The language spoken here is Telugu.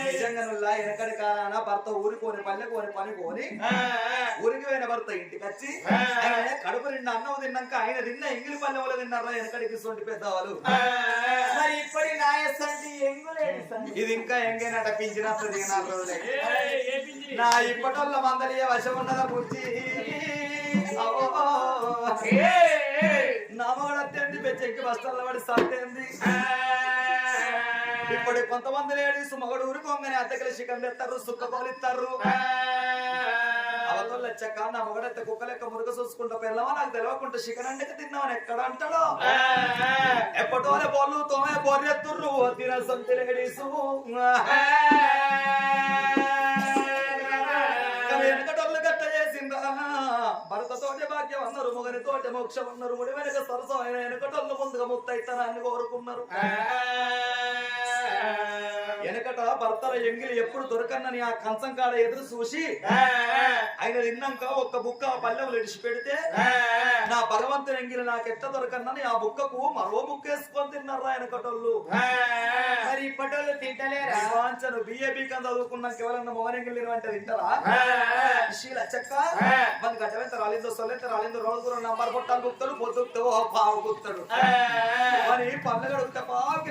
నిజంగా వెనకడి కాలాన భర్త ఊరికోని పల్లెకోని పని కోని ఊరికి పోయిన భర్త ఇంటికి వచ్చి ఆయన కడుపు నిండా అన్నం తిన్నాక ఆయన తిన్న ఎంగిలి పల్లె వాళ్ళు తిన్నారా వెనకడికి సొంటి పెద్దవాళ్ళు మరి ఇప్పటి నాయసంటి ఎంగులేడు ఇది ఇంకా ఎంగేనట పించినట్లు దిగినారు రోజులే నా ఇప్పటోళ్ళ మందలియ వశం ఉన్నదా బుజ్జి నా మగడ అత్యంది బెచ్చెక్కి బస్తాల పడి సాటేంది ఇప్పుడు కొంతమంది లేడీస్ మగడు ఊరుకోగానే అద్దెకల చికెన్ తెస్తారు సుక్క కోలిస్తారు అవతల వచ్చాక నా మగడైతే కుక్క లెక్క మురుగ చూసుకుంటా పెళ్ళమా నాకు తెలియకుండా చికెన్ అంటే తిన్నామని ఎక్కడ అంటాడో ఎప్పటోనే బోళ్ళు తోమే బోర్రెత్తుర్రు తినసంతి లేడీసు వెనకటోళ్ళు గట్ట చేసిందా భర్తతోటి భాగ్యం అన్నారు మొగనితోటి మోక్షం అన్నారు ముడి వెనక సరసం అయిన వెనకటోళ్ళు ముందుగా ముక్తయితానని కోరుకున్నారు వెనకట భర్తల ఎంగిలి ఎప్పుడు దొరకనని ఆ కంచం కాడ ఎదురు చూసి ఆయన తిన్నాక ఒక్క బుక్క ఆ పల్లెలు ఇడిచి పెడితే నా భగవంతుని ఎంగిలి నాకెట్ట దొరకనని ఆ బుక్కకు మరో బుక్క వేసుకొని తిన్నారా వెనకటోళ్ళు మరి ఇప్పటోళ్ళు తింటలేరా వాంచను బిఏబీ కని చదువుకున్నాక ఎవరన్నా మొగనెంగిలి అంటే తింటారా శీల చెక్క మన గడ్డ రాలిందో సొల్లెంత రాలిందో రోజు నంబర్ కొట్టాలు గుప్తాడు పొద్దుతాడు పావు గుప్తాడు అని పల్లెగడు